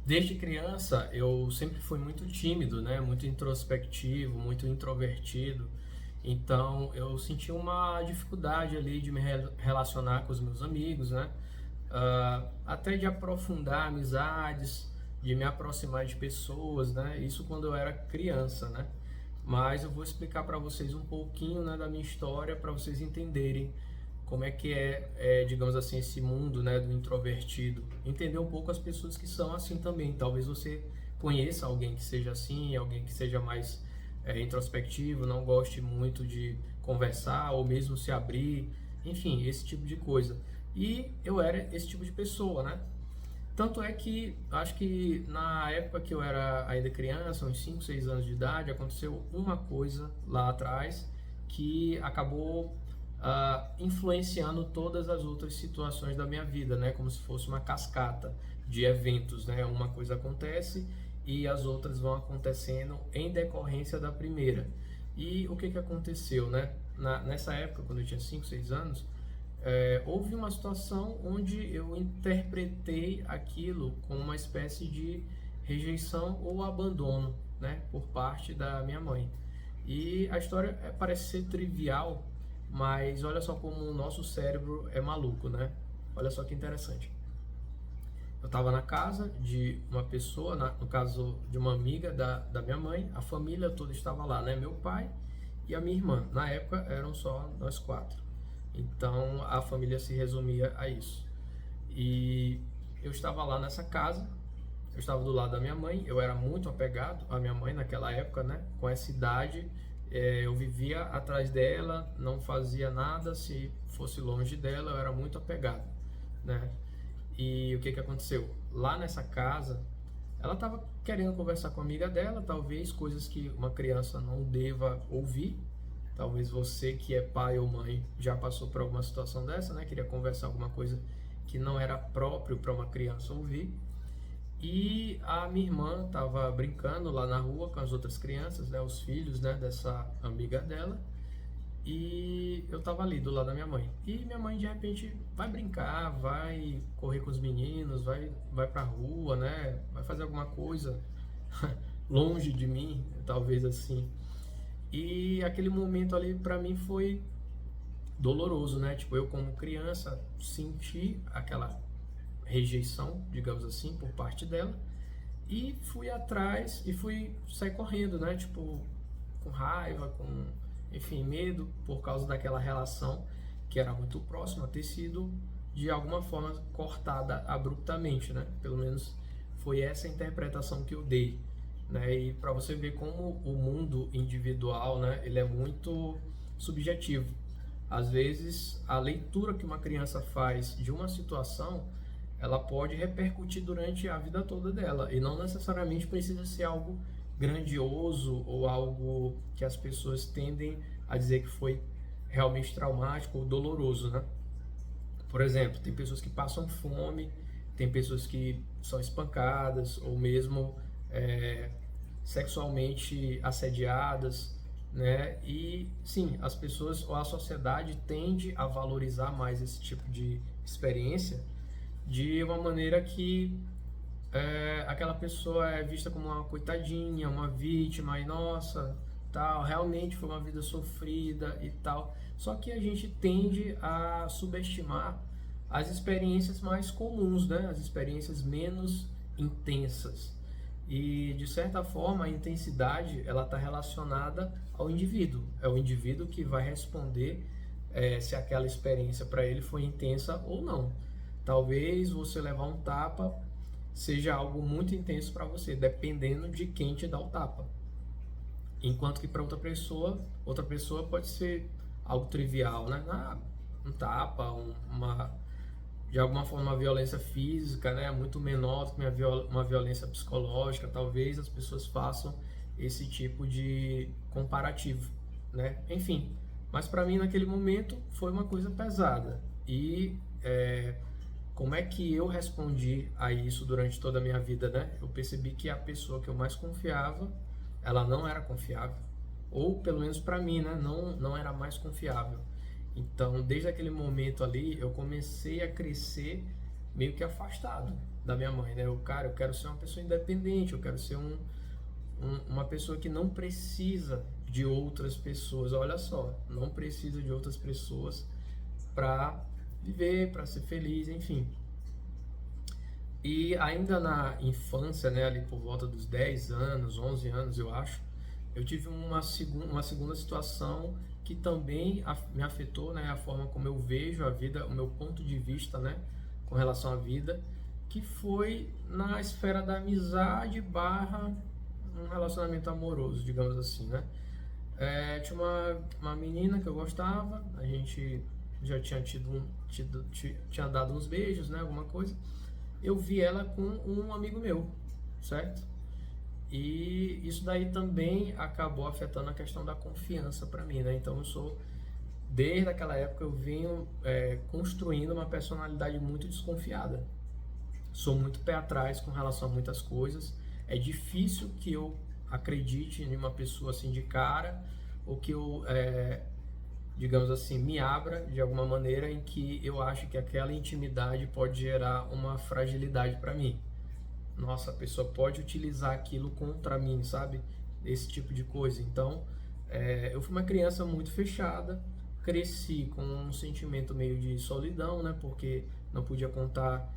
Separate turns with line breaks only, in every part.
Desde criança eu sempre fui muito tímido, né? Muito introspectivo, muito introvertido. Então eu senti uma dificuldade ali de me relacionar com os meus amigos, né? Até de aprofundar amizades, de me aproximar de pessoas, né? Isso quando eu era criança, né? Mas eu vou explicar para vocês um pouquinho, né, da minha história para vocês entenderem como é que digamos assim, esse mundo, né, do introvertido. Entender um pouco as pessoas que são assim também. Talvez você conheça alguém que seja assim, alguém que seja mais introspectivo, não goste muito de conversar ou mesmo se abrir, enfim, esse tipo de coisa. E eu era esse tipo de pessoa, né? Tanto é que acho que na época que eu era ainda criança, uns 5, 6 anos de idade, aconteceu uma coisa lá atrás que acabou influenciando todas as outras situações da minha vida, né? Como se fosse uma cascata de eventos, né? Uma coisa acontece e as outras vão acontecendo em decorrência da primeira. E o que que aconteceu, né? Nessa época, quando eu tinha 5, 6 anos, houve uma situação onde eu interpretei aquilo como uma espécie de rejeição ou abandono, né, por parte da minha mãe. E a história parece ser trivial, mas olha só como o nosso cérebro é maluco, né? Olha só que interessante. Eu estava na casa de uma pessoa, no caso de uma amiga da minha mãe, a família toda estava lá, né? Meu pai e a minha irmã. Na época eram só nós quatro. Então a família se resumia a isso. E eu estava lá nessa casa, eu estava do lado da minha mãe, eu era muito apegado à minha mãe naquela época, né? Com essa idade, eu vivia atrás dela, não fazia nada se fosse longe dela, eu era muito apegado, né? E o que que aconteceu? Lá nessa casa, ela estava querendo conversar com a amiga dela, talvez coisas que uma criança não deva ouvir. Talvez você que é pai ou mãe já passou por alguma situação dessa, né? Queria conversar alguma coisa que não era próprio para uma criança ouvir. E a minha irmã estava brincando lá na rua com as outras crianças, né? Os filhos, né? Dessa amiga dela. E eu tava ali do lado da minha mãe. E minha mãe de repente vai brincar, vai correr com os meninos, vai pra rua, né? Vai fazer alguma coisa longe de mim, talvez assim. E aquele momento ali pra mim foi doloroso, né? Tipo, eu como criança senti aquela rejeição, digamos assim, por parte dela. E fui atrás e fui sair correndo, né? Tipo, com raiva, com, enfim, medo por causa daquela relação que era muito próxima, ter sido de alguma forma cortada abruptamente, né? Pelo menos foi essa a interpretação que eu dei, né? E para você ver como o mundo individual, né, ele é muito subjetivo. Às vezes, a leitura que uma criança faz de uma situação, ela pode repercutir durante a vida toda dela e não necessariamente precisa ser algo grandioso ou algo que as pessoas tendem a dizer que foi realmente traumático ou doloroso, né? Por exemplo, tem pessoas que passam fome, tem pessoas que são espancadas ou mesmo é, sexualmente assediadas, né? E sim, as pessoas ou a sociedade tende a valorizar mais esse tipo de experiência de uma maneira que aquela pessoa é vista como uma coitadinha, uma vítima, e nossa, tal, realmente foi uma vida sofrida e tal. Só que a gente tende a subestimar as experiências mais comuns, né? As experiências menos intensas. E de certa forma a intensidade ela está relacionada ao indivíduo. É o indivíduo que vai responder se aquela experiência para ele foi intensa ou não. Talvez você levar um tapa seja algo muito intenso para você, dependendo de quem te dá o tapa. Enquanto que para outra pessoa pode ser algo trivial, né? Um tapa, de alguma forma uma violência física, né? Muito menor do que uma violência psicológica. Talvez as pessoas façam esse tipo de comparativo, né? Enfim, mas para mim naquele momento foi uma coisa pesada. E como é que eu respondi a isso durante toda a minha vida, né? Eu percebi que a pessoa que eu mais confiava, ela não era confiável. Ou pelo menos para mim, né? Não era mais confiável. Então, desde aquele momento ali, eu comecei a crescer meio que afastado da minha mãe, né? Eu quero ser uma pessoa independente, eu quero ser uma pessoa que não precisa de outras pessoas. Olha só, não precisa de outras pessoas para viver, para ser feliz, enfim. E ainda na infância, né, ali por volta dos 10 anos, 11 anos, eu acho, eu tive uma segunda situação que também me afetou, né, a forma como eu vejo a vida, o meu ponto de vista, né, com relação à vida, que foi na esfera da amizade barra um relacionamento amoroso, digamos assim, né. Tinha uma menina que eu gostava, a gente já tinha tinha dado uns beijos, né, alguma coisa. Eu vi ela com um amigo meu, certo? E isso daí também acabou afetando a questão da confiança para mim, né? Então desde aquela época eu venho construindo uma personalidade muito desconfiada. Sou muito pé atrás com relação a muitas coisas. É difícil que eu acredite em uma pessoa assim de cara, ou que eu, digamos assim, me abra de alguma maneira em que eu acho que aquela intimidade pode gerar uma fragilidade para mim. Nossa, a pessoa pode utilizar aquilo contra mim, sabe? Esse tipo de coisa. Então, eu fui uma criança muito fechada, cresci com um sentimento meio de solidão, né? Porque não podia contar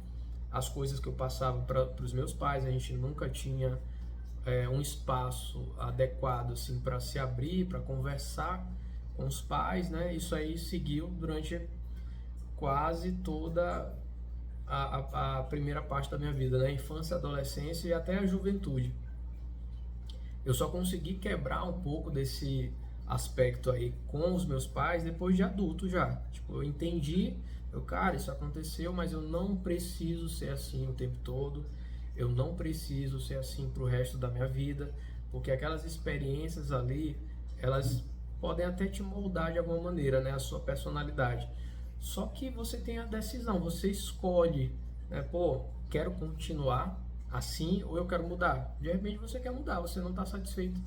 as coisas que eu passava para os meus pais, a gente nunca tinha um espaço adequado assim para se abrir, para conversar com os pais, né? Isso aí seguiu durante quase toda a primeira parte da minha vida, né? Infância, adolescência e até a juventude. Eu só consegui quebrar um pouco desse aspecto aí com os meus pais depois de adulto já. Tipo, eu entendi, cara, isso aconteceu, mas eu não preciso ser assim o tempo todo. Eu não preciso ser assim pro resto da minha vida, porque aquelas experiências ali, elas podem até te moldar de alguma maneira, né, a sua personalidade. Só que você tem a decisão, você escolhe, né, pô, quero continuar assim ou eu quero mudar. De repente você quer mudar, você não está satisfeito.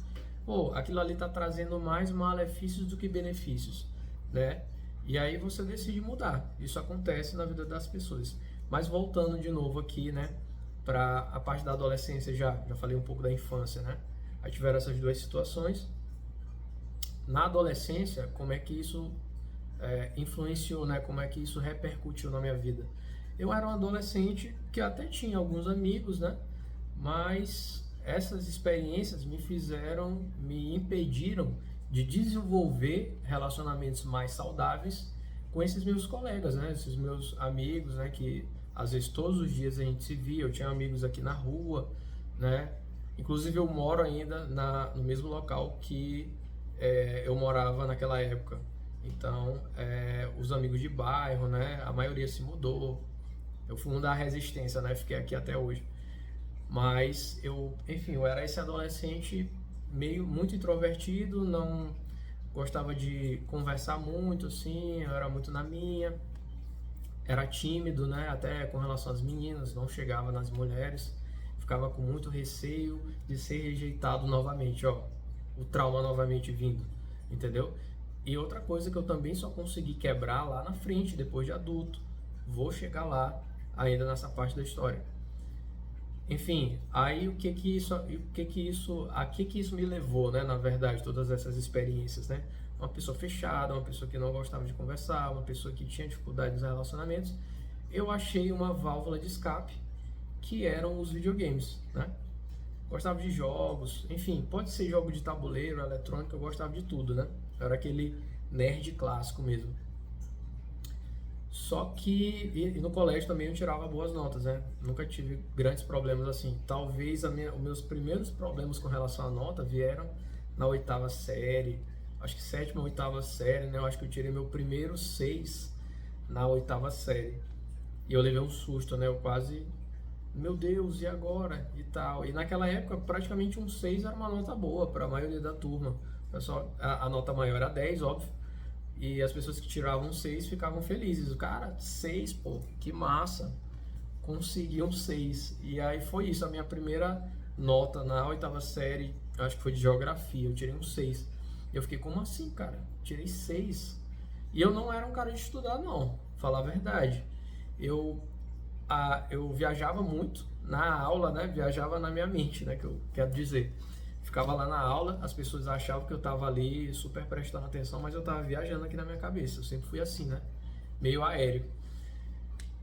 Pô, aquilo ali está trazendo mais malefícios do que benefícios, né? E aí você decide mudar. Isso acontece na vida das pessoas. Mas voltando de novo aqui, né, para a parte da adolescência, já falei um pouco da infância, né? Aí tiveram essas duas situações. Na adolescência, como é que isso influenciou, né? Como é que isso repercutiu na minha vida? Eu era um adolescente que até tinha alguns amigos, né? Mas essas experiências me impediram de desenvolver relacionamentos mais saudáveis com esses meus colegas, né? Esses meus amigos, né? Que às vezes todos os dias a gente se via. Eu tinha amigos aqui na rua, né? Inclusive eu moro ainda no mesmo local que eu morava naquela época. Então, os amigos de bairro, né? A maioria se mudou. Eu fui um da resistência, né? Fiquei aqui até hoje. Mas enfim, eu era esse adolescente muito introvertido, não gostava de conversar muito, assim, eu era muito na minha, era tímido, né? Até com relação às meninas, não chegava nas mulheres, ficava com muito receio de ser rejeitado novamente, ó, o trauma novamente vindo, entendeu? E outra coisa que eu também só consegui quebrar lá na frente, depois de adulto, vou chegar lá ainda nessa parte da história. Enfim, aí a que isso me levou, né? Na verdade, todas essas experiências, né? Uma pessoa fechada, uma pessoa que não gostava de conversar, uma pessoa que tinha dificuldade nos relacionamentos. Eu achei uma válvula de escape que eram os videogames, né? Gostava de jogos, enfim, pode ser jogo de tabuleiro, eletrônico, eu gostava de tudo, né? Eu era aquele nerd clássico mesmo. Só que e no colégio também eu tirava boas notas, né? Nunca tive grandes problemas assim. Talvez os meus primeiros problemas com relação à nota vieram na oitava série, acho que sétima, oitava série, né? Eu acho que eu tirei meu primeiro 6 na oitava série. E eu levei um susto, né? Eu quase, meu Deus, e agora? E tal. E naquela época, praticamente um 6 era uma nota boa para a maioria da turma. Pessoal, a nota maior era 10, óbvio. E as pessoas que tiravam 6 ficavam felizes. O cara, 6, pô, que massa. Conseguiam 6. E aí foi isso, a minha primeira nota na oitava série, acho que foi de geografia, eu tirei um 6. Eu fiquei, como assim, cara? Tirei 6. E eu não era um cara de estudar, não, falar a verdade. Eu eu viajava muito na aula, né? Viajava na minha mente, né? Que eu quero dizer. Ficava lá na aula, as pessoas achavam que eu estava ali super prestando atenção, mas eu estava viajando aqui na minha cabeça. Eu sempre fui assim, né? Meio aéreo.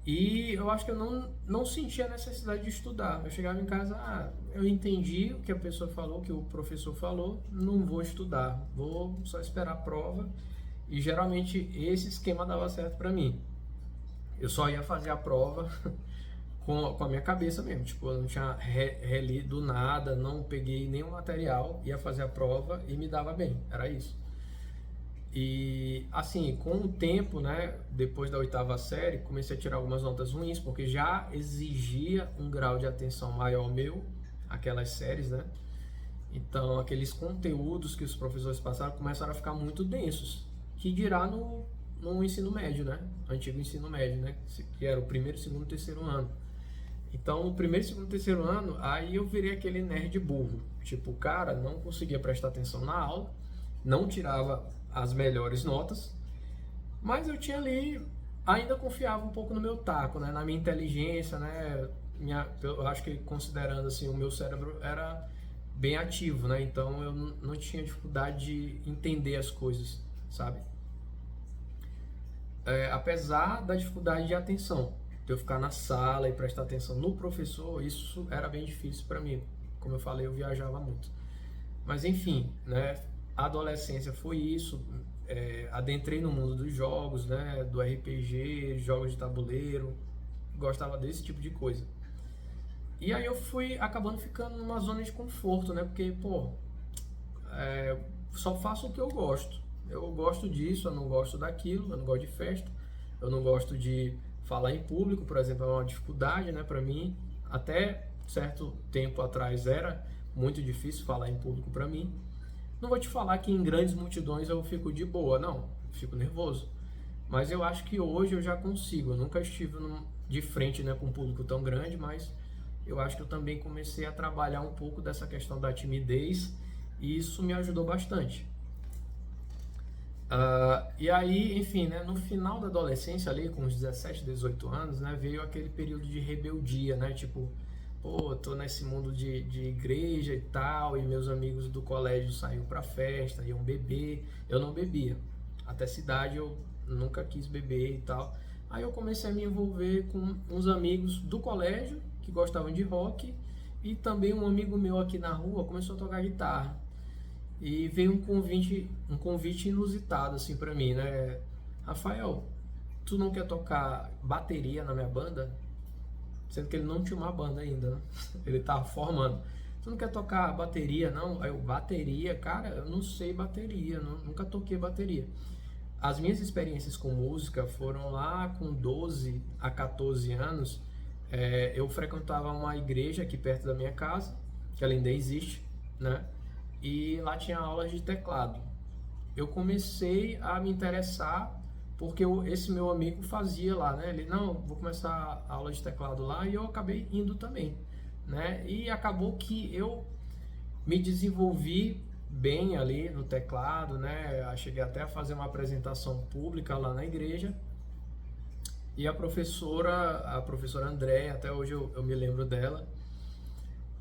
E eu acho que eu não sentia a necessidade de estudar. Eu chegava em casa, eu entendi o que a pessoa falou, o que o professor falou, não vou estudar, vou só esperar a prova. E geralmente esse esquema dava certo para mim. Eu só ia fazer a prova com a minha cabeça mesmo, tipo, eu não tinha relido nada, não peguei nenhum material, ia fazer a prova e me dava bem, era isso. E assim, com o tempo, né, depois da oitava série, comecei a tirar algumas notas ruins, porque já exigia um grau de atenção maior meu, aquelas séries, né? Então, aqueles conteúdos que os professores passaram começaram a ficar muito densos, que dirá no ensino médio, né? Antigo ensino médio, né? Que era o primeiro, segundo e terceiro ano. Então, no primeiro, segundo e terceiro ano, aí eu virei aquele nerd burro. Tipo, o cara não conseguia prestar atenção na aula, não tirava as melhores notas, mas eu tinha ali, ainda confiava um pouco no meu taco, né? Na minha inteligência, né? Eu acho que considerando assim, o meu cérebro era bem ativo, né? Então eu não tinha dificuldade de entender as coisas, sabe? Apesar da dificuldade de atenção, de eu ficar na sala e prestar atenção no professor, isso era bem difícil para mim. Como eu falei, eu viajava muito. Mas enfim, né? A adolescência foi isso. Adentrei no mundo dos jogos, né? Do RPG, jogos de tabuleiro. Gostava desse tipo de coisa. E aí eu fui acabando ficando numa zona de conforto, né? Porque, pô, só faço o que eu gosto. Eu gosto disso, eu não gosto daquilo, eu não gosto de festa, eu não gosto de falar em público, por exemplo, é uma dificuldade, né, para mim. Até certo tempo atrás era muito difícil falar em público para mim. Não vou te falar que em grandes multidões eu fico de boa, não, fico nervoso. Mas eu acho que hoje eu já consigo. Eu nunca estive de frente, né, com um público tão grande, mas eu acho que eu também comecei a trabalhar um pouco dessa questão da timidez e isso me ajudou bastante. E aí, enfim, né, no final da adolescência ali, com uns 17, 18 anos, né, veio aquele período de rebeldia, né, tipo, pô, tô nesse mundo de igreja e tal, e meus amigos do colégio saíam pra festa, iam beber, eu não bebia, até cidade eu nunca quis beber e tal. Aí eu comecei a me envolver com uns amigos do colégio, que gostavam de rock, e também um amigo meu aqui na rua começou a tocar guitarra. E veio um convite inusitado assim para mim, né? Rafael, tu não quer tocar bateria na minha banda? Sendo que ele não tinha uma banda ainda, né? Ele tava formando. Tu não quer tocar bateria, não? Aí eu, bateria? Cara, eu não sei bateria, nunca toquei bateria. As minhas experiências com música foram lá com 12 a 14 anos. Eu frequentava uma igreja aqui perto da minha casa, que ela ainda existe, né? E lá tinha aulas de teclado. Eu comecei a me interessar porque esse meu amigo fazia lá, né? Ele, não, vou começar a aula de teclado lá, e eu acabei indo também, né? E acabou que eu me desenvolvi bem ali no teclado, né? Eu cheguei até a fazer uma apresentação pública lá na igreja. E a professora Andréia, até hoje eu me lembro dela,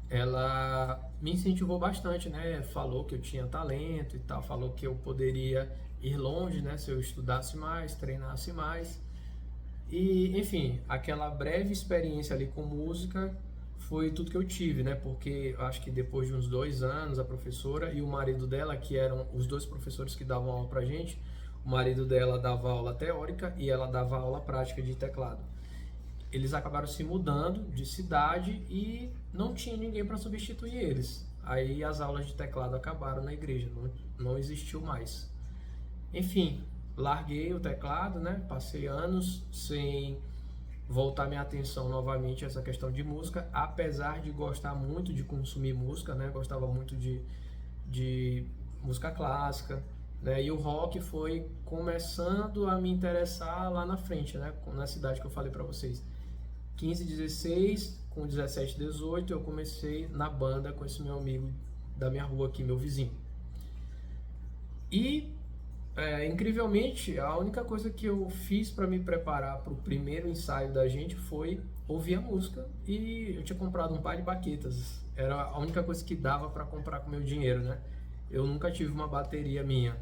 ela me incentivou bastante, né? Falou que eu tinha talento e tal, falou que eu poderia ir longe, né? Se eu estudasse mais, treinasse mais. E, enfim, aquela breve experiência ali com música foi tudo que eu tive, né? Porque eu acho que depois de uns 2 anos, a professora e o marido dela, que eram os dois professores que davam aula pra gente, o marido dela dava aula teórica e ela dava aula prática de teclado. Eles acabaram se mudando de cidade e não tinha ninguém para substituir eles. Aí as aulas de teclado acabaram na igreja, não existiu mais. Enfim, larguei o teclado, né? Passei anos sem voltar minha atenção novamente a essa questão de música, apesar de gostar muito de consumir música, né? Gostava muito de música clássica, né? E o rock foi começando a me interessar lá na frente, né? Na cidade que eu falei para vocês. 15, 16, com 17, 18, eu comecei na banda com esse meu amigo da minha rua aqui, meu vizinho. E Incrivelmente, a única coisa que eu fiz para me preparar para o primeiro ensaio da gente foi ouvir a música, e eu tinha comprado um par de baquetas. Era a única coisa que dava para comprar com meu dinheiro, né? Eu nunca tive uma bateria minha,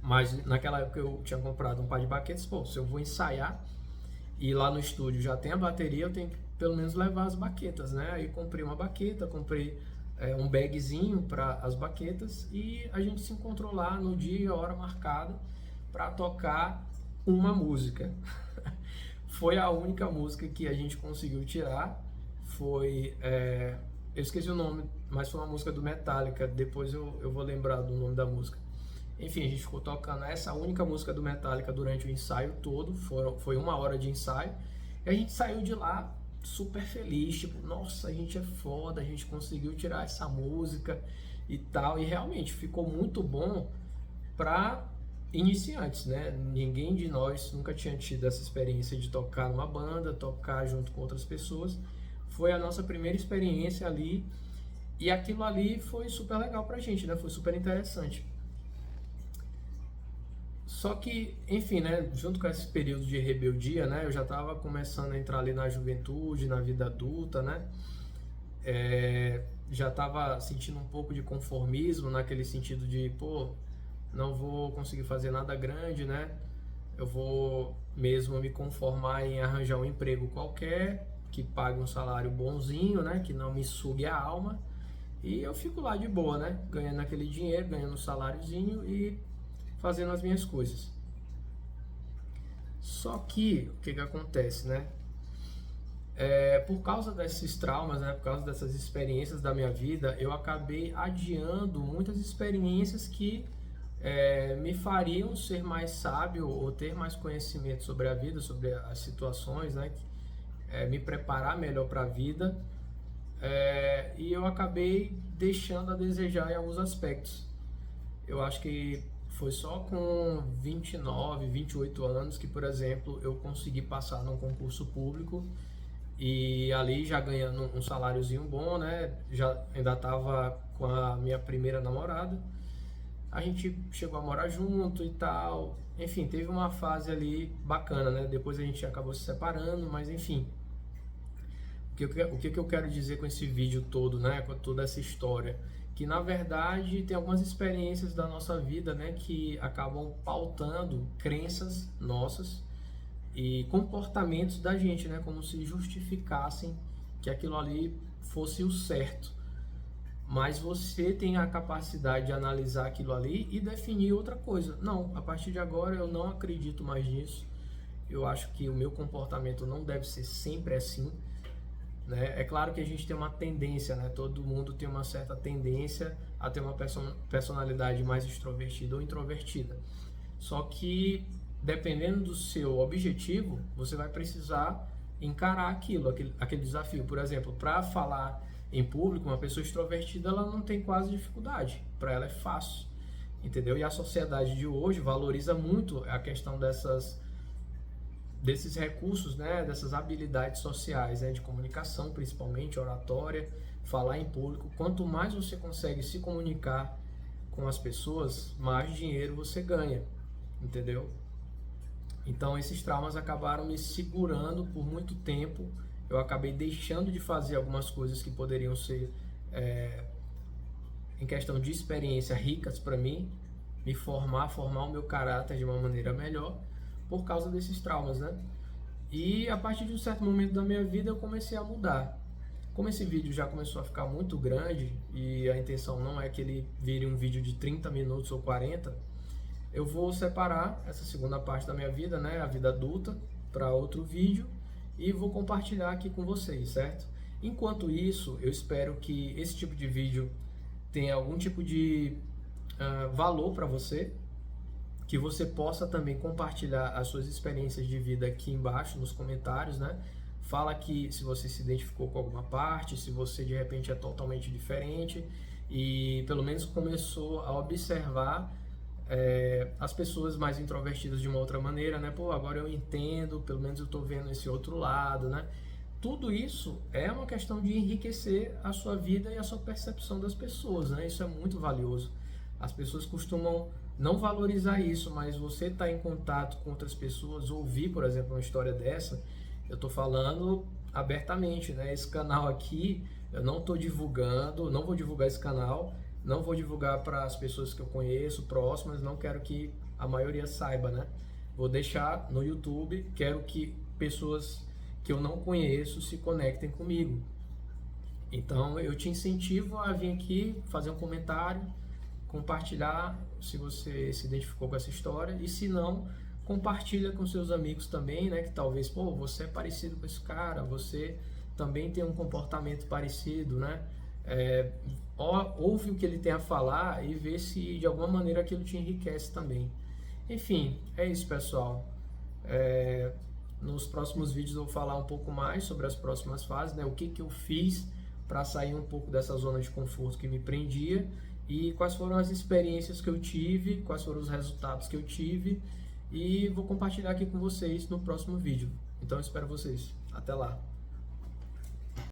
mas naquela época eu tinha comprado um par de baquetas. Pô, se eu vou ensaiar e lá no estúdio já tem a bateria, eu tenho que pelo menos levar as baquetas, né? Aí comprei uma baqueta, comprei um bagzinho para as baquetas, e a gente se encontrou lá no dia e a hora marcada para tocar uma música. Foi a única música que a gente conseguiu tirar. Foi, eu esqueci o nome, mas foi uma música do Metallica. Depois eu vou lembrar do nome da música. Enfim, a gente ficou tocando essa única música do Metallica durante o ensaio todo. Foi 1 hora de ensaio. E a gente saiu de lá super feliz, tipo, nossa, a gente é foda, a gente conseguiu tirar essa música e tal. E realmente ficou muito bom para iniciantes, né? Ninguém de nós nunca tinha tido essa experiência de tocar numa banda, tocar junto com outras pessoas. Foi a nossa primeira experiência ali, e aquilo ali foi super legal pra gente, né? Foi super interessante. Só que, enfim, né, junto com esse período de rebeldia, né, eu já estava começando a entrar ali na juventude, na vida adulta, né, já estava sentindo um pouco de conformismo, naquele sentido de, pô, não vou conseguir fazer nada grande, né, eu vou mesmo me conformar em arranjar um emprego qualquer, que pague um salário bonzinho, né, que não me sugue a alma, e eu fico lá de boa, né, ganhando aquele dinheiro, ganhando um saláriozinho e fazendo as minhas coisas. Só que, o que acontece, né? Por causa desses traumas, né? Por causa dessas experiências da minha vida, eu acabei adiando muitas experiências que me fariam ser mais sábio ou ter mais conhecimento sobre a vida, sobre as situações, né? Me preparar melhor para a vida. E eu acabei deixando a desejar em alguns aspectos. Eu acho que foi só com 29, 28 anos que, por exemplo, eu consegui passar num concurso público, e ali já ganhando um saláriozinho bom, né? Já ainda estava com a minha primeira namorada. A gente chegou a morar junto e tal. Enfim, teve uma fase ali bacana, né? Depois a gente acabou se separando, mas enfim. O que eu quero dizer com esse vídeo todo, né? Com toda essa história? Que na verdade tem algumas experiências da nossa vida, né, que acabam pautando crenças nossas e comportamentos da gente, né, como se justificassem que aquilo ali fosse o certo. Mas você tem a capacidade de analisar aquilo ali e definir outra coisa. Não, a partir de agora eu não acredito mais nisso. Eu acho que o meu comportamento não deve ser sempre assim. Né? É claro que a gente tem uma tendência, né? Todo mundo tem uma certa tendência a ter uma personalidade mais extrovertida ou introvertida. Só que, dependendo do seu objetivo, você vai precisar encarar aquele desafio. Por exemplo, para falar em público, uma pessoa extrovertida ela não tem quase dificuldade. Para ela é fácil, entendeu? E a sociedade de hoje valoriza muito a questão desses recursos, né, dessas habilidades sociais, né, de comunicação, principalmente oratória, falar em público. Quanto mais você consegue se comunicar com as pessoas, mais dinheiro você ganha, entendeu? Então esses traumas acabaram me segurando por muito tempo. Eu acabei deixando de fazer algumas coisas que poderiam ser, em questão de experiência, ricas para mim, me formar o meu caráter de uma maneira melhor, por causa desses traumas, né? E a partir de um certo momento da minha vida eu comecei a mudar. Como esse vídeo já começou a ficar muito grande e a intenção não é que ele vire um vídeo de 30 minutos ou 40, eu vou separar essa segunda parte da minha vida, né, a vida adulta, para outro vídeo, e vou compartilhar aqui com vocês, certo? Enquanto isso, eu espero que esse tipo de vídeo tenha algum tipo de valor para você, que você possa também compartilhar as suas experiências de vida aqui embaixo nos comentários, né? Fala aqui se você se identificou com alguma parte, se você de repente é totalmente diferente e pelo menos começou a observar as pessoas mais introvertidas de uma outra maneira, né? Pô, agora eu entendo, pelo menos eu tô vendo esse outro lado, né? Tudo isso é uma questão de enriquecer a sua vida e a sua percepção das pessoas, né? Isso é muito valioso. As pessoas costumam não valorizar isso, mas você estar em contato com outras pessoas, ouvir, por exemplo, uma história dessa, eu estou falando abertamente, né? Esse canal aqui, eu não estou divulgando, não vou divulgar esse canal, não vou divulgar para as pessoas que eu conheço, próximas, não quero que a maioria saiba, né? Vou deixar no YouTube, quero que pessoas que eu não conheço se conectem comigo. Então eu te incentivo a vir aqui fazer um comentário, compartilhar se você se identificou com essa história, e se não, compartilha com seus amigos também, né, que talvez, pô, você é parecido com esse cara, você também tem um comportamento parecido, né, ouve o que ele tem a falar e vê se de alguma maneira aquilo te enriquece também. Enfim, é isso, pessoal. Nos próximos vídeos eu vou falar um pouco mais sobre as próximas fases, né, o que eu fiz para sair um pouco dessa zona de conforto que me prendia, e quais foram as experiências que eu tive, quais foram os resultados que eu tive, e vou compartilhar aqui com vocês no próximo vídeo. Então eu espero vocês. Até lá!